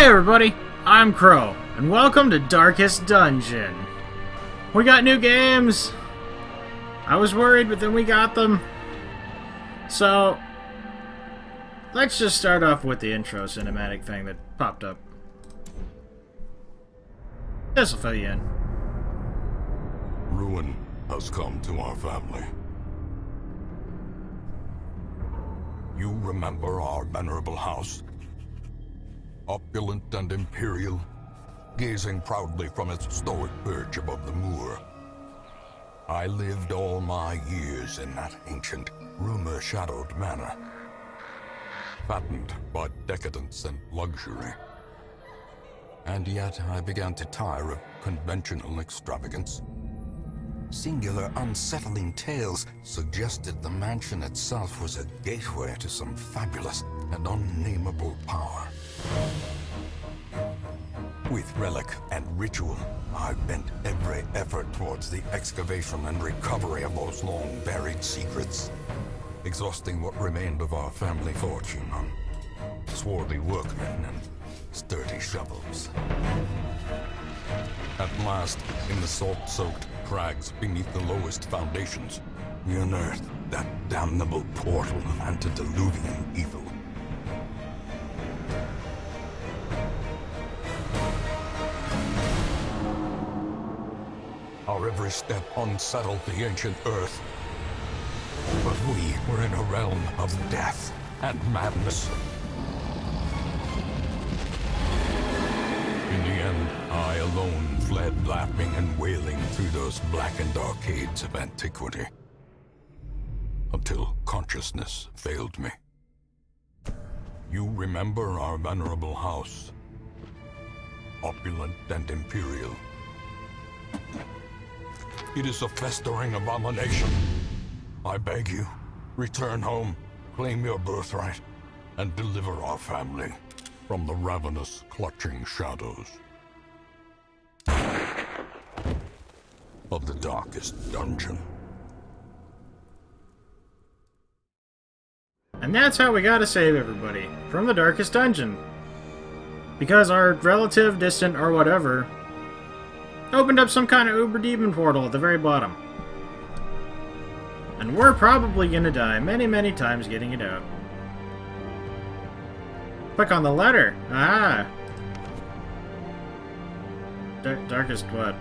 Hey everybody, I'm Crow, and welcome to Darkest Dungeon. We got new games! I was worried, but then we got them. So, let's just start off with the intro cinematic thing that popped up. This'll fill you in. Ruin has come to our family. You remember our venerable house? Opulent and imperial, gazing proudly from its stoic perch above the moor. I lived all my years in that ancient, rumor-shadowed manor, fattened by decadence and luxury. And yet I began to tire of conventional extravagance. Singular, unsettling tales suggested the mansion itself was a gateway to some fabulous and unnameable power. With relic and ritual, I bent every effort towards the excavation and recovery of those long-buried secrets, exhausting what remained of our family fortune on swarthy workmen and sturdy shovels. At last, in the salt-soaked crags beneath the lowest foundations, we unearthed that damnable portal of antediluvian evil. Our every step unsettled the ancient earth. But we were in a realm of death and madness. In the end, I alone fled laughing and wailing through those blackened arcades of antiquity. Until consciousness failed me. You remember our venerable house? Opulent and imperial. It is a festering abomination. I beg you, return home, claim your birthright, and deliver our family from the ravenous, clutching shadows of the darkest dungeon. And that's how we gotta save everybody from the darkest dungeon. Because our relative, distant, or whatever opened up some kind of uber demon portal at the very bottom. And we're probably gonna die many, many times getting it out. Click on the letter. Ah. Darkest what?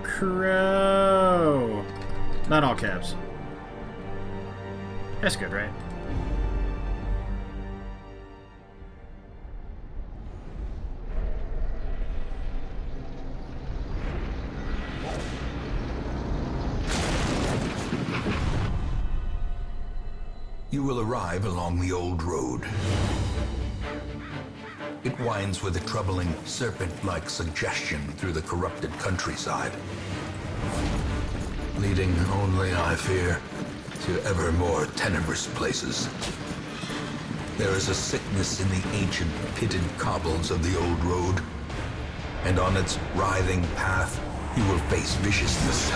Crow. Not all caps. That's good, right? You will arrive along the old road. It winds with a troubling, serpent-like suggestion through the corrupted countryside, leading only, I fear, to ever more tenebrous places. There is a sickness in the ancient, pitted cobbles of the old road, and on its writhing path, you will face viciousness,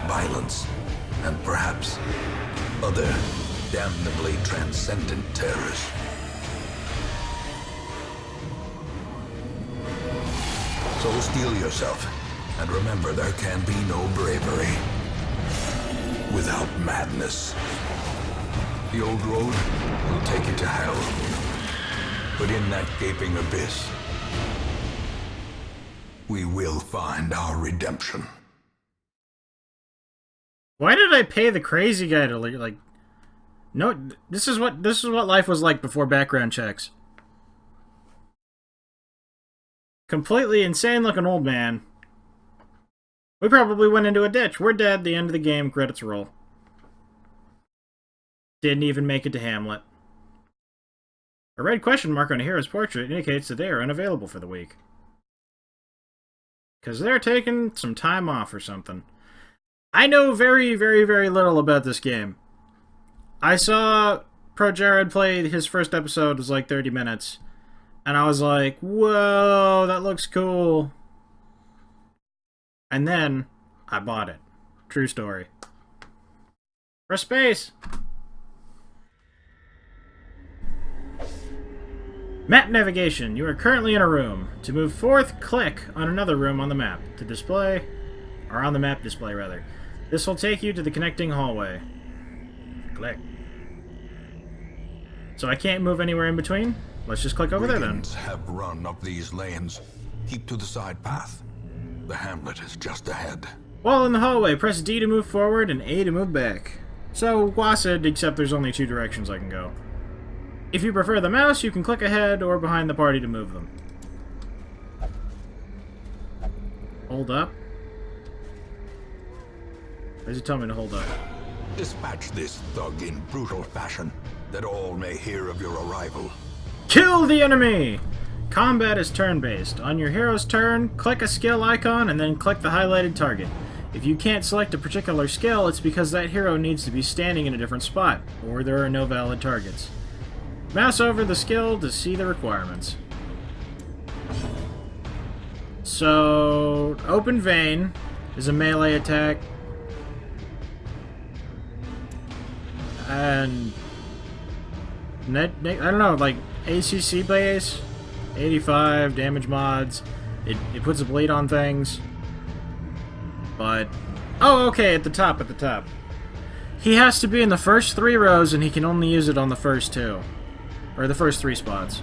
violence, and perhaps other damnably transcendent terrors. So steel yourself, and remember there can be no bravery without madness. The old road will take you to hell, but in that gaping abyss, we will find our redemption. Why did I pay the crazy guy to like? No, this is what life was like before background checks. Completely insane looking old man. We probably went into a ditch. We're dead. The end of the game. Credits roll. Didn't even make it to Hamlet. A red question mark on a hero's portrait indicates that they are unavailable for the week. Because they're taking some time off or something. I know very, very, very little about this game. I saw Pro Jared play his first episode, it was like 30 minutes. And I was like, whoa, that looks cool. And then I bought it. True story. Press space. Map navigation. You are currently in a room. To move forth, click on another room on the map. To display, or on the map display, rather. This will take you to the connecting hallway. Click. So I can't move anywhere in between? Let's just click over there then. Brigands have run up these lanes. Keep to the side path. The Hamlet is just ahead. While in the hallway, press D to move forward and A to move back. So, WASD, except there's only 2 directions I can go. If you prefer the mouse, you can click ahead or behind the party to move them. Hold up. Where does it tell me to hold up? Dispatch this thug in brutal fashion, that all may hear of your arrival. Kill the enemy! Combat is turn-based. On your hero's turn, click a skill icon and then click the highlighted target. If you can't select a particular skill, it's because that hero needs to be standing in a different spot, or there are no valid targets. Mouse over the skill to see the requirements. So, Open Vein is a melee attack. And I don't know, like ACC base, 85 damage mods. It puts a bleed on things. But oh, okay, at the top. He has to be in the first 3 rows, and he can only use it on the first 2, or the first 3 spots.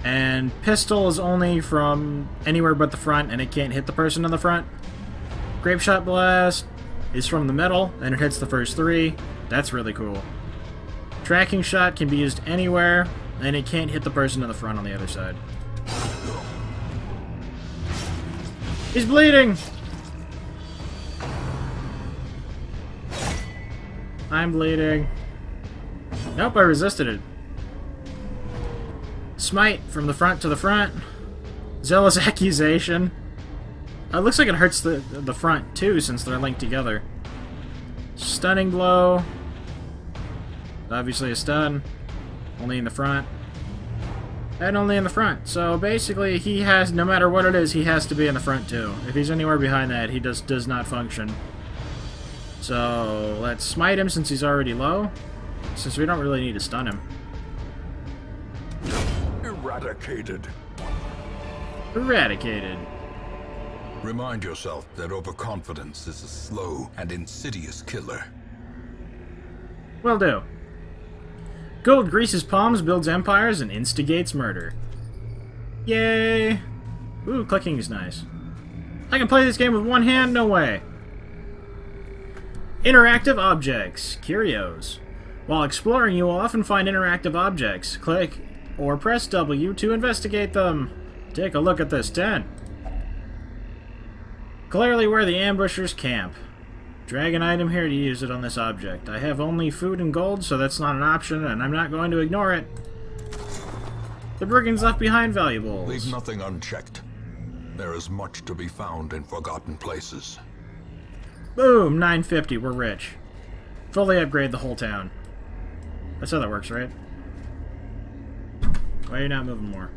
And pistol is only from anywhere but the front, and it can't hit the person in the front. Grape Shot Blast is from the middle, and it hits the first 3. That's really cool. Tracking Shot can be used anywhere, and it can't hit the person in the front on the other side. He's bleeding! I'm bleeding. Nope, I resisted it. Smite from the front to the front. Zealous Accusation. It looks like it hurts the front too, since they're linked together. Stunning Blow. Obviously a stun. Only in the front. And only in the front. So basically, he has, no matter what it is, he has to be in the front too. If he's anywhere behind that, he does not function. So let's smite him since he's already low. Since we don't really need to stun him. Eradicated. Eradicated. Remind yourself that overconfidence is a slow and insidious killer. Will do. Gold greases palms, builds empires, and instigates murder. Yay! Ooh, clicking is nice. I can play this game with one hand? No way. Interactive objects. Curios. While exploring, you will often find interactive objects. Click or press W to investigate them. Take a look at this tent. Clearly where the ambushers camp. Drag an item here to use it on this object. I have only food and gold, so that's not an option, and I'm not going to ignore it. The brigands left behind valuables. Leave nothing unchecked. There is much to be found in forgotten places. Boom! 950, we're rich. Fully upgrade the whole town. That's how that works, right? Why are you not moving more?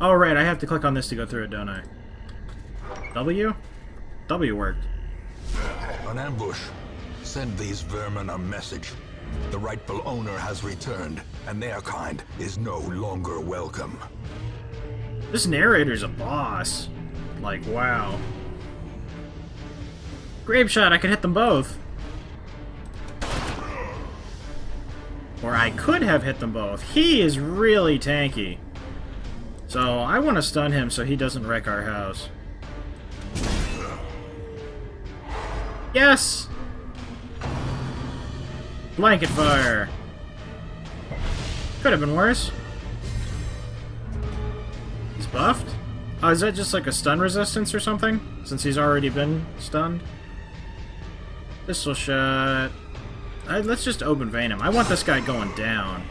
Oh, right, I have to click on this to go through it, don't I? W? W worked. An ambush. Send these vermin a message. The rightful owner has returned, and their kind is no longer welcome. This narrator's a boss. Like, wow. Grape Shot, I can hit them both. Or I could have hit them both. He is really tanky. So I want to stun him so he doesn't wreck our house. Yes! Blanket fire. Could have been worse. He's buffed? Oh, is that just like a stun resistance or something? Since he's already been stunned? Pistol shot. Let's just open vein him. I want this guy going down.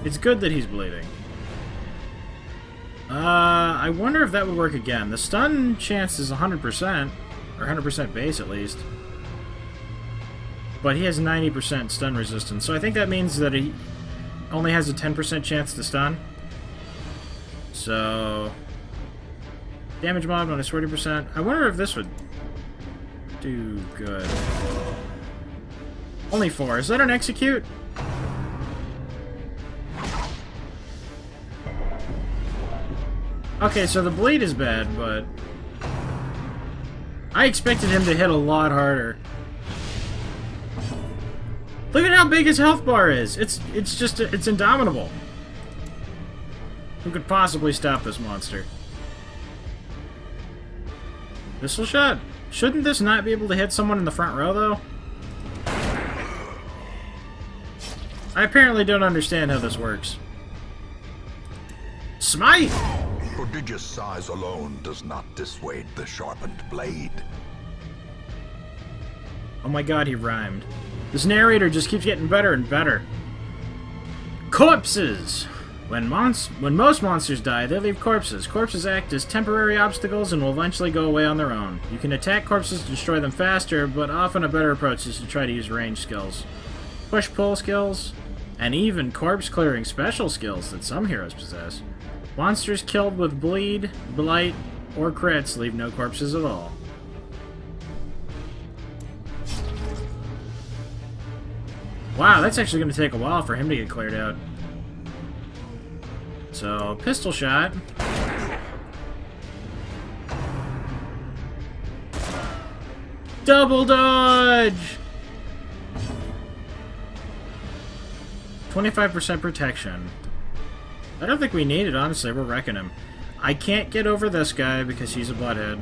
It's good that he's bleeding. I wonder if that would work again. The stun chance is 100%, or 100% base at least. But he has 90% stun resistance, so I think that means that he only has a 10% chance to stun. So... damage mod minus 40%. I wonder if this would... do good. Only 4. Is that an execute? Okay, so the bleed is bad, but I expected him to hit a lot harder. Look at how big his health bar is. It's indomitable. Who could possibly stop this monster? Pistol shot. Shouldn't this not be able to hit someone in the front row, though? I apparently don't understand how this works. Smite! Prodigious size alone does not dissuade the sharpened blade. Oh my god, he rhymed. This narrator just keeps getting better and better. Corpses! When most monsters die, they leave corpses. Corpses act as temporary obstacles and will eventually go away on their own. You can attack corpses to destroy them faster, but often a better approach is to try to use range skills, push-pull skills, and even corpse-clearing special skills that some heroes possess. Monsters killed with bleed, blight, or crits leave no corpses at all. Wow, that's actually going to take a while for him to get cleared out. So, pistol shot. Double dodge! 25% protection. I don't think we need it, honestly. We're wrecking him. I can't get over this guy because he's a butthead.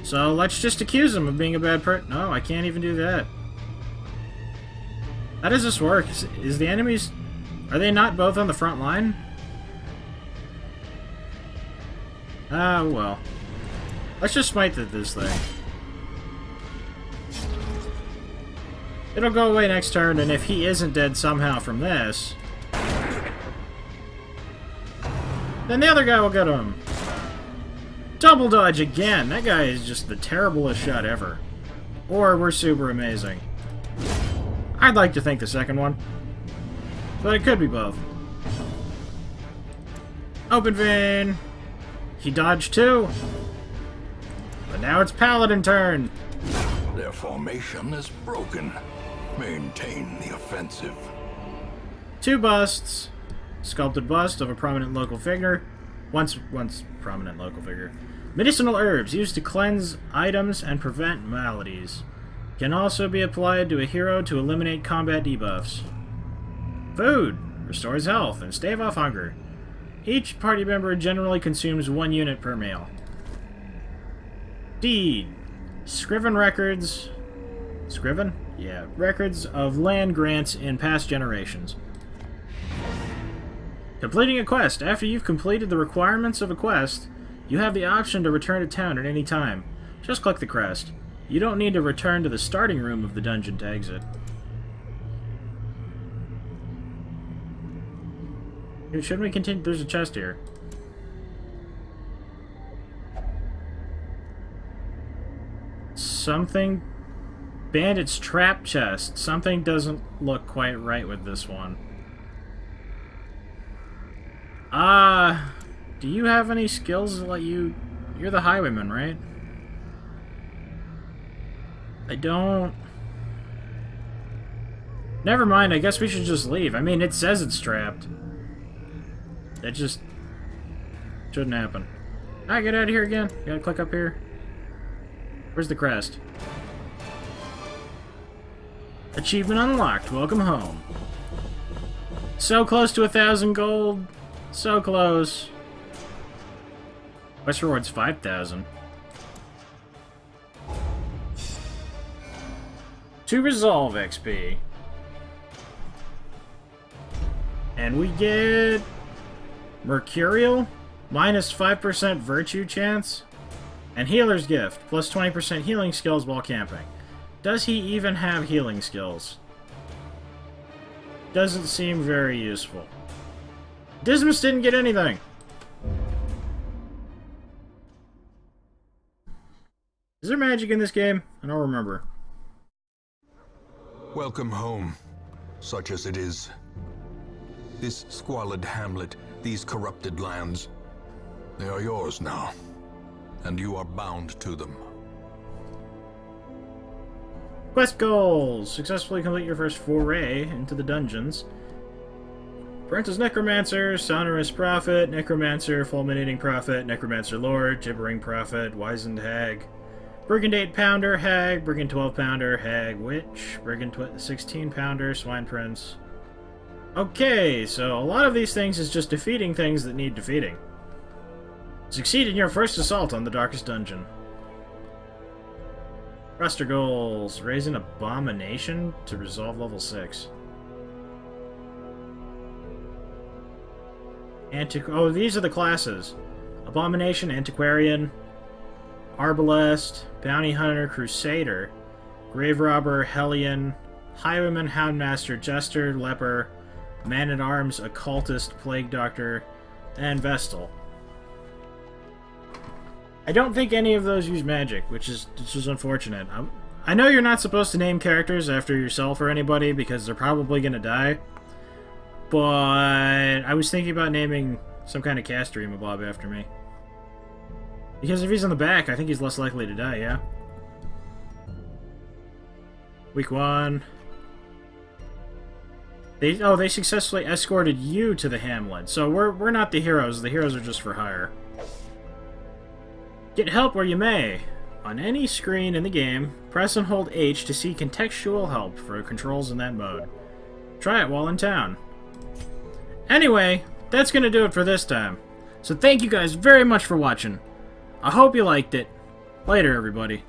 So, let's just accuse him of being a bad person. No, I can't even do that. How does this work? Is the enemies... Are they not both on the front line? Ah, well. Let's just smite this thing. It'll go away next turn, and if he isn't dead somehow from this, then the other guy will get him. Double dodge again! That guy is just the terriblest shot ever. Or we're super amazing. I'd like to think the second one. But it could be both. Open vein! He dodged too! But now it's Paladin turn! Their formation is broken. Maintain the offensive. 2 busts. Sculpted bust of a prominent local figure. Once prominent local figure. Medicinal herbs used to cleanse items and prevent maladies. Can also be applied to a hero to eliminate combat debuffs. Food. Restores health and stave off hunger. Each party member generally consumes 1 unit per meal. Deed. Scriven records... Scriven? Yeah. Records of land grants in past generations. Completing a quest. After you've completed the requirements of a quest, you have the option to return to town at any time. Just click the crest. You don't need to return to the starting room of the dungeon to exit. Shouldn't we continue? There's a chest here. Something... Bandit's trap chest. Something doesn't look quite right with this one. Do you have any skills that let you... You're the highwayman, right? I don't... Never mind, I guess we should just leave. I mean, it says it's trapped. That just... shouldn't happen. Ah, get out of here again. You gotta click up here. Where's the crest? Achievement unlocked. Welcome home. So close to 1,000 gold. So close. Quest rewards 5,000. To resolve XP. And we get... Mercurial? Minus 5% virtue chance. And Healer's Gift. Plus 20% healing skills while camping. Does he even have healing skills? Doesn't seem very useful. Dismas didn't get anything. Is there magic in this game? I don't remember. Welcome home, such as it is. This squalid hamlet, these corrupted lands, they are yours now, and you are bound to them. Quest goals! Successfully complete your first foray into the dungeons. Parental's Necromancer, Sonorous Prophet, Necromancer, Fulminating Prophet, Necromancer Lord, Gibbering Prophet, Wizened Hag, Brigand 8-pounder, Hag, Brigand 12-pounder, Hag, Witch, Brigand 16-pounder, Swine Prince. Okay, so a lot of these things is just defeating things that need defeating. Succeed in your first assault on the Darkest Dungeon. Roster goals. Raise an Abomination to resolve level 6. Oh, these are the classes. Abomination, Antiquarian, Arbalest, Bounty Hunter, Crusader, Grave Robber, Hellion, Highwayman, Houndmaster, Jester, Leper, Man-at-Arms, Occultist, Plague Doctor, and Vestal. I don't think any of those use magic, which is unfortunate. I know you're not supposed to name characters after yourself or anybody because they're probably going to die, but I was thinking about naming some kind of caster Emobob after me. Because if he's on the back, I think he's less likely to die, yeah? Week 1. They successfully escorted you to the Hamlet. So we're not the heroes. The heroes are just for hire. Get help where you may. On any screen in the game, press and hold H to see contextual help for controls in that mode. Try it while in town. Anyway, that's gonna do it for this time. So thank you guys very much for watching. I hope you liked it. Later, everybody.